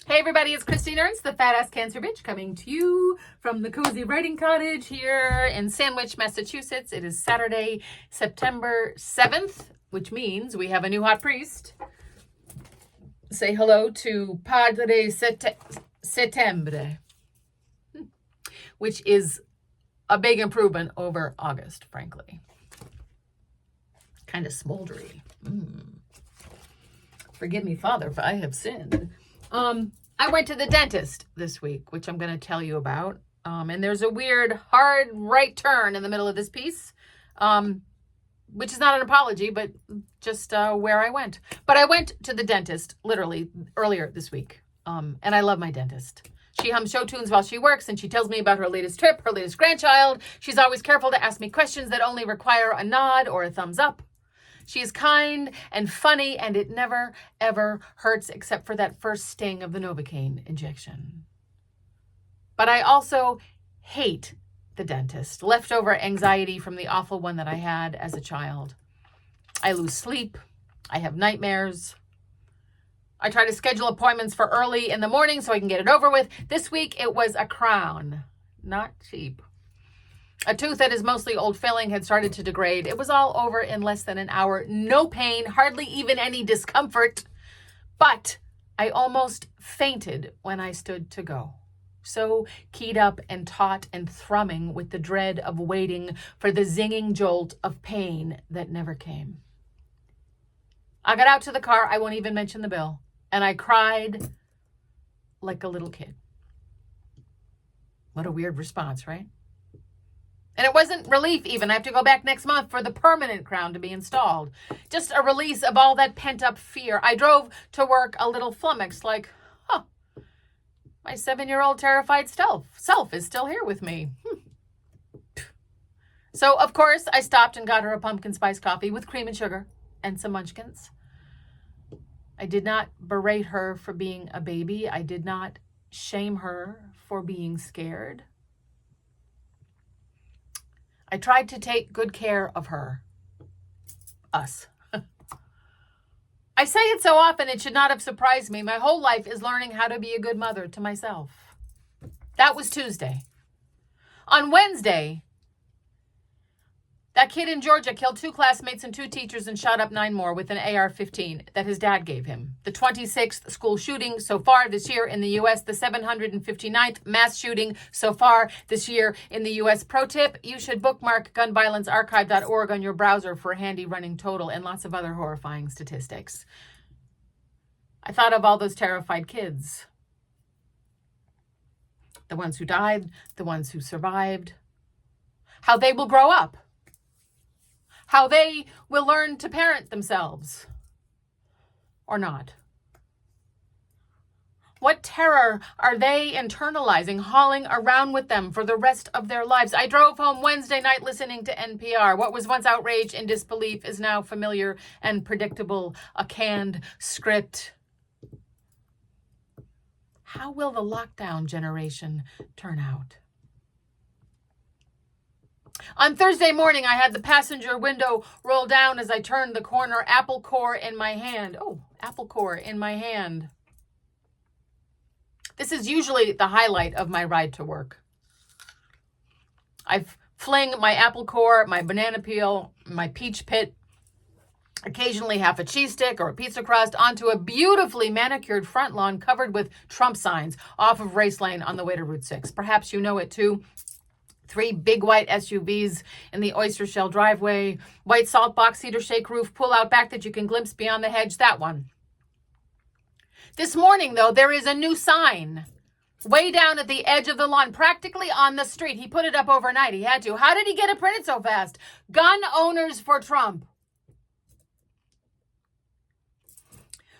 Hey everybody, it's Christine Ernst, the Fat Ass Cancer Bitch, coming to you from the Cozy Writing Cottage here in Sandwich, Massachusetts. It is Saturday, September 7th, which means we have a new hot priest. Say hello to Padre Settembre, which is a big improvement over August, frankly. Kind of smoldery. Forgive me, Father, if I have sinned. I went to the dentist this week, which I'm going to tell you about. And there's a weird, hard right turn in the middle of this piece, which is not an apology, but just where I went. But I went to the dentist, literally, earlier this week. And I love my dentist. She hums show tunes while she works, and she tells me about her latest trip, her latest grandchild. She's always careful to ask me questions that only require a nod or a thumbs up. She is kind and funny, and it never, ever hurts except for that first sting of the Novocaine injection. But I also hate the dentist. Leftover anxiety from the awful one that I had as a child. I lose sleep. I have nightmares. I try to schedule appointments for early in the morning so I can get it over with. This week, it was a crown. Not cheap. A tooth that is mostly old filling had started to degrade. It was all over in less than an hour. No pain, hardly even any discomfort. But I almost fainted when I stood to go. So keyed up and taut and thrumming with the dread of waiting for the zinging jolt of pain that never came. I got out to the car. I won't even mention the bill. And I cried like a little kid. What a weird response, right? And it wasn't relief even. I have to go back next month for the permanent crown to be installed. Just a release of all that pent-up fear. I drove to work a little flummoxed, like, my 7-year-old terrified self is still here with me. So, of course, I stopped and got her a pumpkin spice coffee with cream and sugar and some munchkins. I did not berate her for being a baby. I did not shame her for being scared. I tried to take good care of her. Us. I say it so often, it should not have surprised me. My whole life is learning how to be a good mother to myself. That was Tuesday. On Wednesday, that kid in Georgia killed 2 classmates and 2 teachers and shot up 9 more with an AR-15 that his dad gave him. The 26th school shooting so far this year in the U.S., the 759th mass shooting so far this year in the U.S. Pro tip, you should bookmark gunviolencearchive.org on your browser for a handy running total and lots of other horrifying statistics. I thought of all those terrified kids. The ones who died, the ones who survived. How they will grow up. How they will learn to parent themselves. Or not. What terror are they internalizing, hauling around with them for the rest of their lives? I drove home Wednesday night listening to NPR. What was once outrage and disbelief is now familiar and predictable, a canned script. How will the lockdown generation turn out? On Thursday morning, I had the passenger window roll down as I turned the corner, apple core in my hand. Oh, apple core in my hand. This is usually the highlight of my ride to work. I fling my apple core, my banana peel, my peach pit, occasionally half a cheese stick or a pizza crust onto a beautifully manicured front lawn covered with Trump signs off of Race Lane on the way to Route 6. Perhaps you know it too. 3 big white SUVs in the oyster shell driveway, white salt box cedar shake roof, pull out back that you can glimpse beyond the hedge, that one. This morning, though, there is a new sign way down at the edge of the lawn, practically on the street. He put it up overnight. He had to. How did he get it printed so fast? Gun owners for Trump.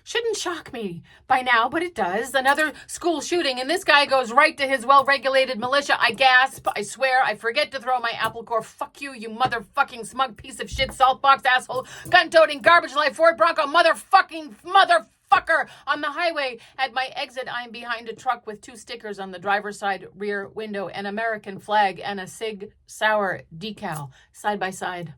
Shouldn't shock me by now, but it does. Another school shooting, and this guy goes right to his well-regulated militia. I gasp. I swear. I forget to throw my apple core. Fuck you, you motherfucking smug piece of shit, saltbox asshole, gun-toting, garbage-life Ford Bronco, motherfucker. On the highway at my exit, I'm behind a truck with 2 stickers on the driver's side rear window, an American flag, and a Sig Sauer decal, side by side.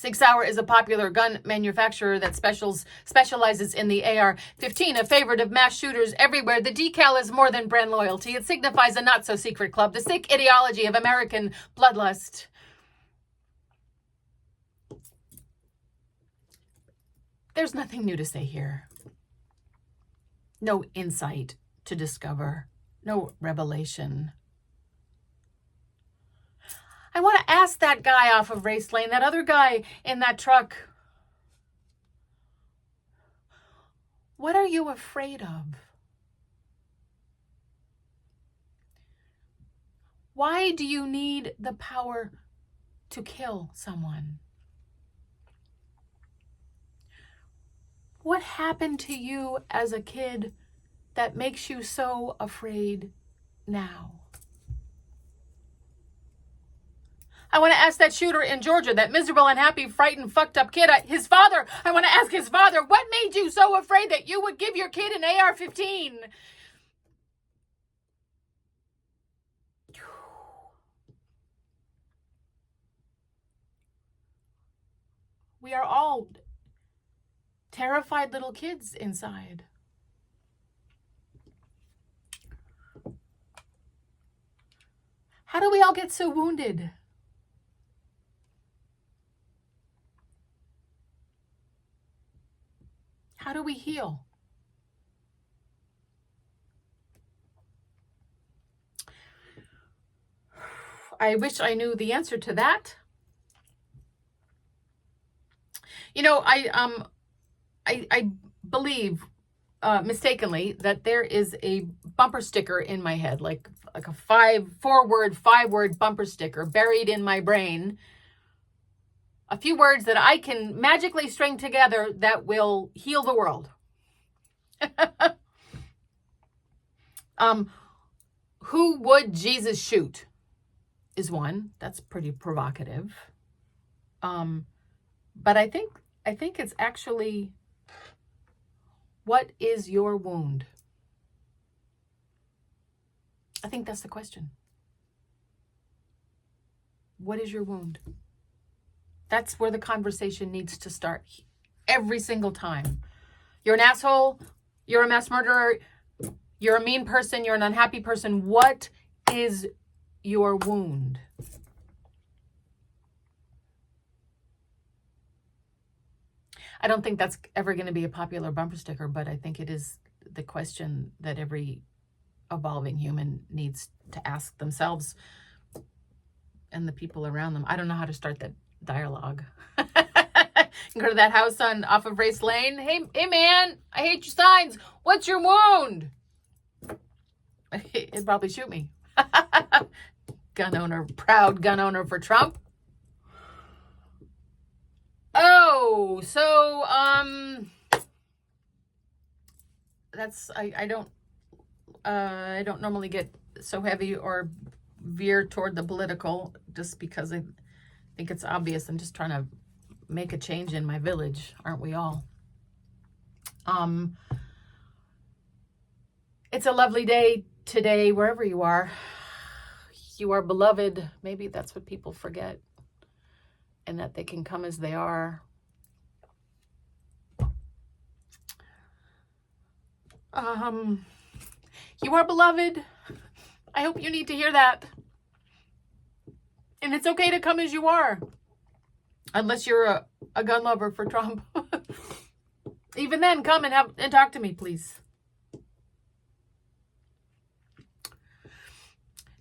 Sig Sauer is a popular gun manufacturer that specializes in the AR-15, a favorite of mass shooters everywhere. The decal is more than brand loyalty. It signifies a not-so-secret club, the sick ideology of American bloodlust. There's nothing new to say here. No insight to discover. No revelation. I want to ask that guy off of Race Lane, that other guy in that truck, what are you afraid of? Why do you need the power to kill someone? What happened to you as a kid that makes you so afraid now? I want to ask that shooter in Georgia, that miserable, unhappy, frightened, fucked up kid, his father. I want to ask his father, what made you so afraid that you would give your kid an AR-15? We are all terrified little kids inside. How do we all get so wounded? How do we heal? I wish I knew the answer to that. You know, I believe mistakenly that there is a bumper sticker in my head, like a five-word bumper sticker buried in my brain. A few words that I can magically string together that will heal the world. Who would Jesus shoot is one. That's pretty provocative. But I think it's actually, what is your wound? I think that's the question. What is your wound? That's where the conversation needs to start every single time. You're an asshole. You're a mass murderer. You're a mean person. You're an unhappy person. What is your wound? I don't think that's ever going to be a popular bumper sticker, but I think it is the question that every evolving human needs to ask themselves and the people around them. I don't know how to start that dialogue. Go to that house off of Race Lane. Hey man, I hate your signs. What's your wound? It'd probably shoot me. Gun owner, proud gun owner for Trump. Oh, so that's I don't normally get so heavy or veer toward the political just because I think it's obvious. I'm just trying to make a change in my village, aren't we all? It's a lovely day today, wherever you are. You are beloved. Maybe that's what people forget, and that they can come as they are. You are beloved. I hope you need to hear that. And it's okay to come as you are. Unless you're a gun lover for Trump. Even then, come and talk to me, please.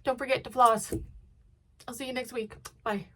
Don't forget to floss. I'll see you next week. Bye.